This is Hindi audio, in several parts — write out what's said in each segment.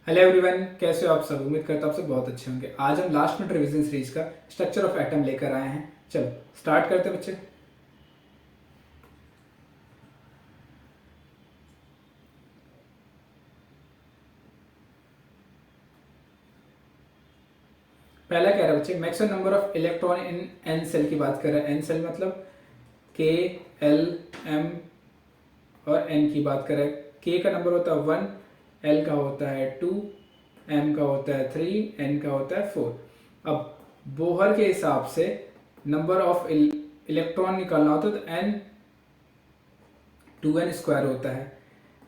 हेलो एवरीवन, कैसे हो आप सब। उम्मीद करता हूँ आप सब बहुत अच्छे होंगे। आज हम लास्ट मिनट रिवीजन सीरीज का स्ट्रक्चर ऑफ एटम लेकर आए हैं। चलो स्टार्ट करते हैं बच्चे। पहला कह रहा है बच्चे, maximum number of electron in n shell की बात कर रहा है। एन सेल मतलब के, एल, एम और एन की बात कर रहा है। के का नंबर होता है 1, एल का होता है 2, एम का होता है 3, एन का होता है 4। अब बोहर के हिसाब से नंबर ऑफ इलेक्ट्रॉन निकालना होता है तो एन 2n स्क्वायर होता है।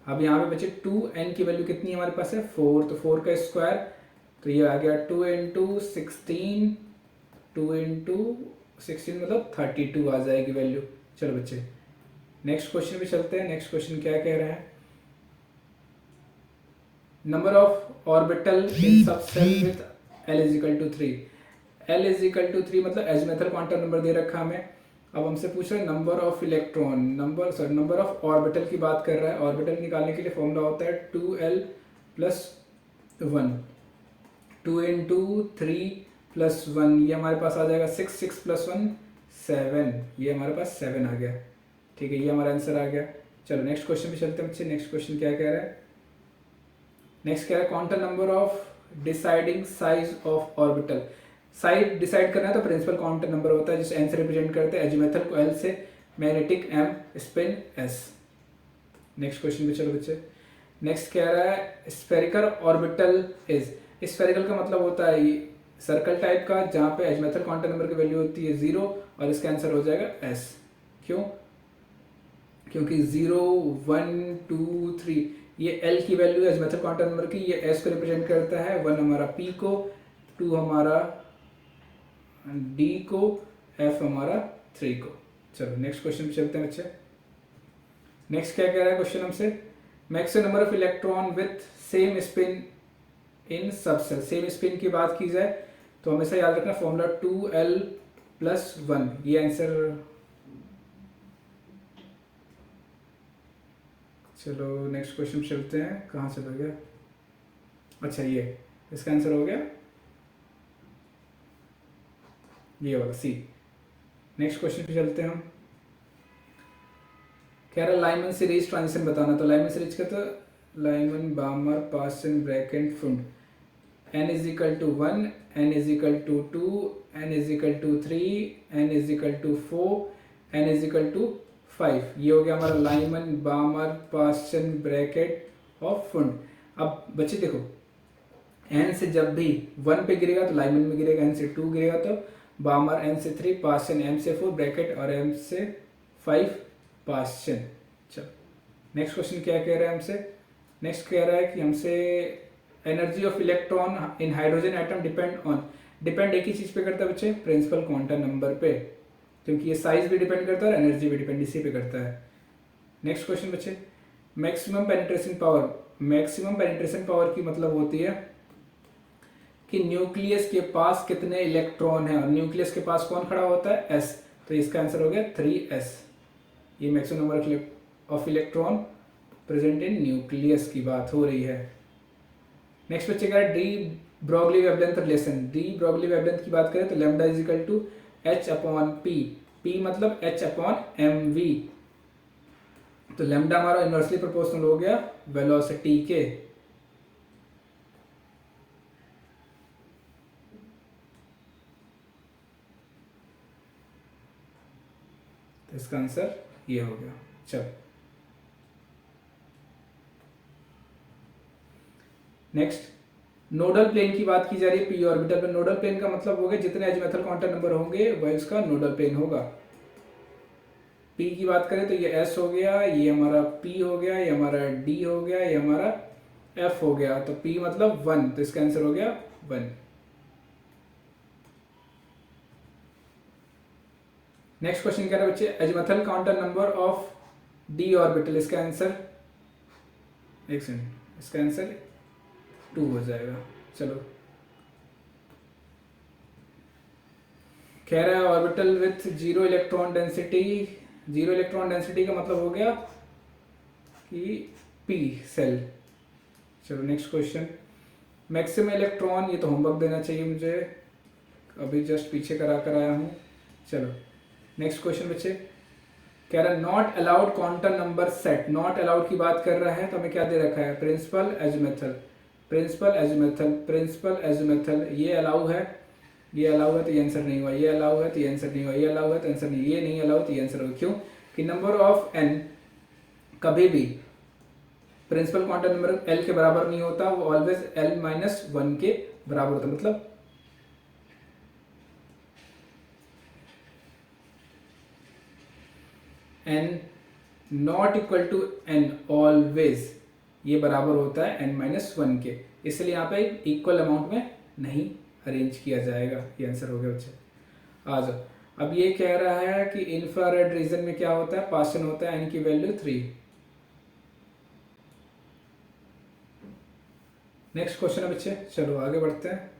अब यहाँ पे बच्चे 2n की वैल्यू कितनी हमारे पास है 4, तो 4 का स्क्वायर तो ये आ गया 2 इंटू 16, 2 इंटू 16 मतलब 32 आ जाएगी वैल्यू। चलो बच्चे नेक्स्ट क्वेश्चन पे चलते हैं। नेक्स्ट क्वेश्चन क्या कह रहा है, number of orbital in sub shell with l is equal to 3। l is equal to 3 मतलब एजमेथल क्वांटम नंबर दे रखा हमें। अब हमसे पूछ रहा है number of electron, number of orbital की बात कर रहा है। ऑर्बिटल निकालने के लिए फॉर्मूला होता है 2l प्लस 1, 2 इंटू 3 प्लस 1, ये हमारे पास आ जाएगा 6, 6 प्लस 1 7, ये हमारे पास 7 आ गया। ठीक है, ये हमारा आंसर आ गया। चलो नेक्स्ट क्वेश्चन पे चलते हैं बच्चे। नेक्स्ट क्वेश्चन क्या कह रहा है, नेक्स्ट क्या है, quantum number of deciding size of orbital. Size decide करना है तो प्रिंसिपल क्वांटम नंबर होता है जिसे एन से रिप्रेजेंट करते हैं, एजीमेथल को एल से, magnetic M, spin S. Next question पे चलो बच्चे। नेक्स्ट कह रहा है स्फेरिकल ऑर्बिटल इज। स्फेरिकल का मतलब होता है सर्कल टाइप का जहाँ पे एजीमेथल क्वांटम नंबर की वैल्यू होती है 0 और इसका आंसर हो जाएगा एस। क्यों? क्योंकि 0, 1, 2, 3 ये एल की वैल्यू है एजीमेथल क्वांटम नंबर की, ये एस को रिप्रेजेंट करता है, 1 हमारा पी को, 2 हमारा डी को, एफ हमारा 3 को। चलो नेक्स्ट क्वेश्चन पे चलते हैं बच्चे। नेक्स्ट क्या कह रहा है क्वेश्चन हमसे, maximum number of electron with same spin in subshell. Same spin की बात की जाए तो हमेशा याद रखना फॉर्मूला 2l प्लस 1, ये आंसर। चलो नेक्स्ट क्वेश्चन चलते हैं। कहाँ चला गया, अच्छा ये इसका आंसर हो गया ये वाला सी। नेक्स्ट क्वेश्चन पे चलते हैं हम। कह रहा है लाइमन सीरीज ट्रांजिशन बताना। तो लाइमन सीरीज का तो Lyman, Balmer, Paschen, Brackett, Pfund. n is equal to 1, n is equal to 2, n is equal to 3, n is equal to 4, n is equal to 5। ये हो गया हमारा लाइमन, बामर, पास्टन, ब्रैकेट और फुंड। अब बच्चे देखो, n से जब भी 1 पे गिरेगा तो लाइमन में गिरेगा, n से 2 गिरेगा तो बामर, n से 3, पास्टन m से 4, ब्रैकेट और m से 5 पास्टन। चलो नेक्स्ट क्वेश्चन क्या कह रहा है हमसे। नेक्स्ट कह रहा है कि हमसे energy of electron in hydrogen atom depend एक ही चीज पे करता है बच्चे, प्रिंसिपल क्वांटम नंबर पे, क्योंकि ये साइज भी डिपेंड करता है और एनर्जी भी डिपेंड इसी पे करता है। नेक्स्ट क्वेश्चन बच्चे, maximum penetration power. Maximum penetration power की मतलब होती है कि न्यूक्लियस के पास कितने इलेक्ट्रॉन है, और न्यूक्लियस के पास कौन खड़ा होता है, एस। तो इसका आंसर हो गया 3s। ये maximum number of electron present in nucleus की बात हो रही है। नेक्स्ट बच्चे का de Broglie wavelength relation. De Broglie wavelength की बात करें तो lambda is equal to h upon P. P मतलब h अपॉन एम वी। तो लैम्डा हमारा इनवर्सली प्रोपोर्शनल हो गया वेलोसिटी के। तो इसका आंसर ये हो गया। चलो नेक्स्ट, नोडल प्लेन की बात की जा रही है पी ऑर्बिटल पे। नोडल प्लेन का मतलब हो गया जितने एजीमेथल क्वांटम नंबर होंगे वह इसका नोडल प्लेन होगा। पी की बात करें तो ये एस हो गया, ये हमारा पी हो गया, ये हमारा डी हो गया, ये हमारा एफ हो गया। तो पी मतलब 1, तो इसका आंसर हो गया 1। नेक्स्ट क्वेश्चन कह रहे बच्चे azimuthal quantum number of D orbital. इसका आंसर एक सेकंड, इसका आंसर 2 हो जाएगा। चलो कह रहा है orbital with 0 electron density. 0 electron density का मतलब हो गया कि पी सेल। चलो नेक्स्ट क्वेश्चन, मैक्सिमम इलेक्ट्रॉन, ये तो होमवर्क देना चाहिए मुझे, अभी जस्ट पीछे करा कर आया हूँ। चलो नेक्स्ट क्वेश्चन बच्चे, कह रहा है not allowed quantum number set. Not allowed की बात कर रहा है तो हमें क्या दे रखा है, प्रिंसिपल एजिमेथल, प्रिंसिपल एजिमेथल, प्रिंसिपल एजिमेथल, ये अलाउ है, ये अलाउ है तो ये आंसर नहीं हुआ, ये अलाउ है तो ये आंसर नहीं हुआ, ये अलाउ है तो आंसर नहीं, ये नहीं अलाउ तो ये आंसर होगा। क्यों कि नंबर ऑफ एन कभी भी प्रिंसिपल क्वांटम नंबर एल के बराबर नहीं होता, वो ऑलवेज एल माइनस वन के बराबर होता है। मतलब n not equal to n always, ये बराबर होता है एन माइनस वन के, इसलिए यहाँ पे इक्वल अमाउंट में नहीं अरेंज किया जाएगा। ये आंसर हो गया बच्चे। आ जाओ, अब ये कह रहा है कि इंफ्रारेड रीजन में क्या होता है, पासन होता है एन की वैल्यू 3। नेक्स्ट क्वेश्चन है बच्चे, चलो आगे बढ़ते हैं।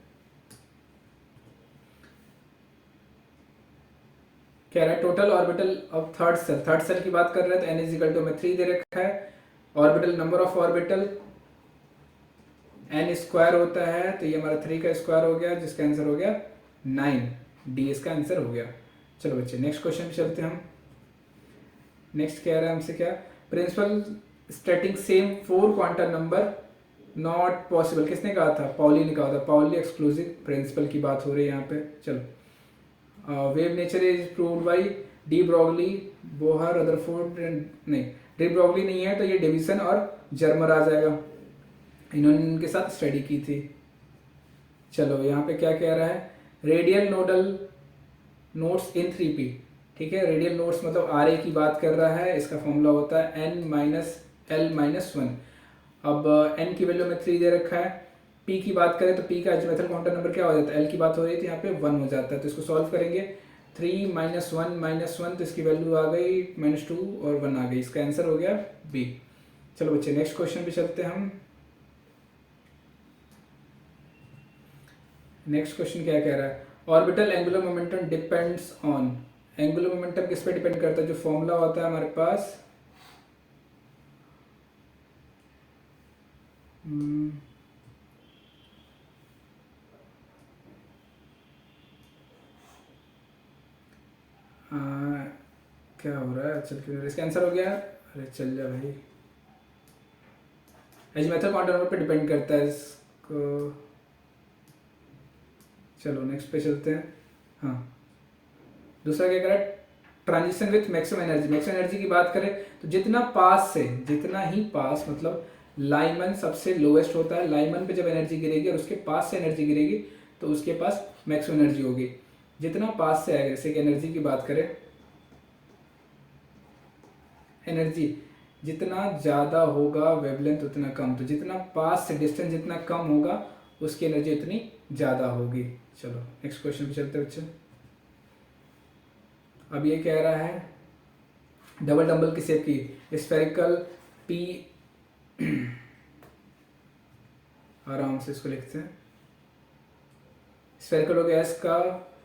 कह रहा है total orbital of third shell, third shell की बात कर रहे हैं तो एन इज इक्वल टू में 3 दे रखा है। Orbital number of orbital n square होता है, तो ये हमारा 3 का स्क्वायर हो गया, जिसका आंसर हो गया 9, डी इसका आंसर हो गया। चलो बच्चे नेक्स्ट क्वेश्चन पे चलते हैं हम। नेक्स्ट कह रहा है हमसे क्या, principle stating same 4 quantum number not possible, किसने कहा था, पाउली ने कहा था। पाउली एक्सक्लूसिव प्रिंसिपल की बात हो रही है यहाँ पे। चलो wave nature is proved bye de Broglie, Bohr, Rutherford, नहीं डी ब्रॉगली नहीं है तो ये डेविसन और जर्मर आ जाएगा, इन्होंने इनके साथ स्टडी की थी। चलो यहाँ पे क्या कह रहा है, रेडियल नोडल नोट्स इन 3p, ठीक है, रेडियल नोट्स मतलब आर की बात कर रहा है, इसका फॉर्मूला होता है n minus L minus one. अब n की वैल्यू में 3 दे रखा है, p की बात करें तो p का एजिमेथल क्वांटम नंबर क्या हो जाता है, l की बात हो रही थी यहाँ पे 1 हो जाता है, तो इसको सॉल्व करेंगे 3 माइनस वन तो इसकी वैल्यू आ गई -2 और 1 आ गई, इसका आंसर हो गया b। चलो बच्चे नेक्स्ट क्वेश्चन पे चलते हैं हम। नेक्स्ट क्वेश्चन क्या कह रहा है, orbital angular momentum depends on, angular momentum किस पे डिपेंड करता है, जो फॉर्मूला होता है हमारे पास क्या हो रहा है, चल क्यों, इसका आंसर हो गया, अरे चल जा भाई, एजिमेथल क्वांटम नंबर पे डिपेंड करता है इसको। चलो नेक्स्ट पे चलते हैं। हाँ दूसरा क्या करा, transition with maximum energy, maximum energy की बात करें तो जितना पास से, जितना ही पास मतलब लाइमन सबसे लोएस्ट होता है, लाइमन पे जब एनर्जी गिरेगी और उसके पास से एनर्जी गिरेगी तो उसके पास मैक्सिमम एनर्जी होगी। जितना पास से आएगा, जैसे कि एनर्जी की बात करें, एनर्जी जितना ज़्यादा होगा वेवलेंथ उतना कम, तो जितना पास से डिस्टेंस जितना कम होगा उसकी एनर्जी उतनी ज़्यादा होगी। चलो नेक्स्ट क्वेश्चन पे चलते हैं बच्चे। अब ये कह रहा है डबल डंबल की शेप की, स्फेरिकल पी आराम से इसको लिखते हैं, स्फेरिकल हो गया एस का,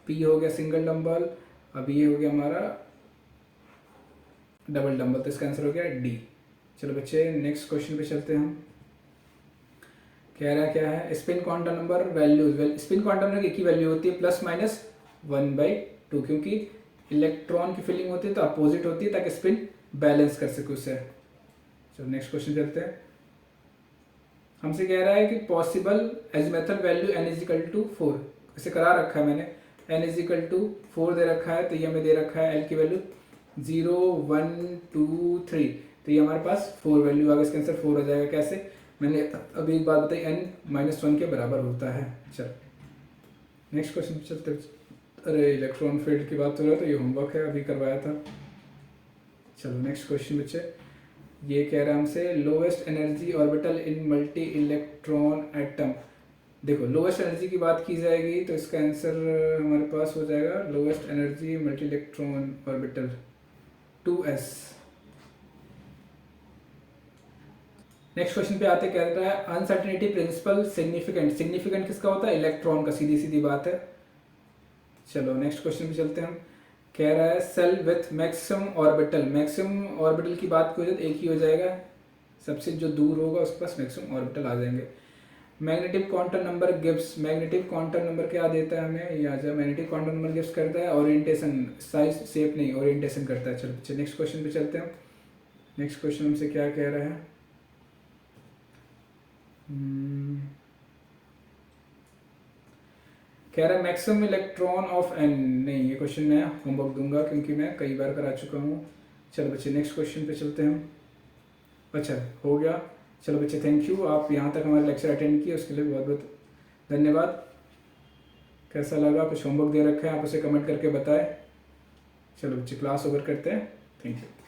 पी हो गया सिंगल डंबल, अब ये हो गया हमारा डबल डंबल, तो इसका आंसर हो गया डी। चलो बच्चे नेक्स्ट क्वेश्चन पे चलते हैं हम। कह रहा है क्या है, spin quantum number values, spin quantum number की एक ही वैल्यू होती है +-1/2, क्योंकि इलेक्ट्रॉन की फीलिंग होती है तो अपोजिट होती है ताकि स्पिन बैलेंस कर सके उससे। चलो नेक्स्ट क्वेश्चन चलते हैं। हमसे कह रहा है कि पॉसिबल एजिमेथल वैल्यू n = 4, इसे करा रखा है मैंने, n = 4 दे रखा है, तो ये हमें दे रखा है l की वैल्यू 0 1 2 3, तो ये हमारे पास 4 वैल्यू आ गई, इसका आंसर 4 हो जाएगा। कैसे, मैंने अभी एक बात बताई, n-1 के बराबर होता है। चलो नेक्स्ट क्वेश्चन चलते, अरे इलेक्ट्रॉन फील्ड की बात हो रहा है तो ये होमवर्क है, अभी करवाया था। चलो नेक्स्ट क्वेश्चन बच्चे, ये कह रहा है हमसे लोएस्ट एनर्जी ऑर्बिटल इन मल्टी इलेक्ट्रॉन एटम। देखो लोएस्ट एनर्जी की बात की जाएगी तो इसका आंसर हमारे पास हो जाएगा lowest energy multi electron orbital 2s। Next question पे आते, कह रहा है अनसर्टेनिटी प्रिंसिपल सिग्निफिकेंट, सिग्निफिकेंट किसका होता है, इलेक्ट्रॉन का, सीधी सीधी बात है। चलो नेक्स्ट क्वेश्चन पे चलते हैं हम। कह रहा है shell with maximum orbital, maximum orbital की बात की तो एक ही हो जाएगा, सबसे जो दूर होगा उसके पास मैक्सिमम ऑर्बिटल आ जाएंगे। Magnetic quantum number gives, magnetic quantum number क्या देता है हमें, ये आ जाए, मैग्नेटिक क्वांटम नंबर गिव्स करता है ओरिएंटेशन, साइज शेप नहीं, ओरिएंटेशन करता है। चलो बच्चे नेक्स्ट क्वेश्चन पे चलते हैं। नेक्स्ट क्वेश्चन हमसे क्या कह रहा है, कह रहा है मैक्सिमम इलेक्ट्रॉन ऑफ एन, नहीं ये क्वेश्चन मैं होमवर्क दूंगा क्योंकि मैं कई बार करा चुका हूँ। चलो बच्चे नेक्स्ट क्वेश्चन पे चलते हैं। अच्छा हो गया, चलो बच्चे थैंक यू, आप यहाँ तक हमारे लेक्चर अटेंड किए उसके लिए बहुत बहुत धन्यवाद। कैसा लगा, कुछ होमवर्क दे रखा है आप उसे कमेंट करके बताएं। चलो बच्चे क्लास ओवर करते हैं, थैंक यू।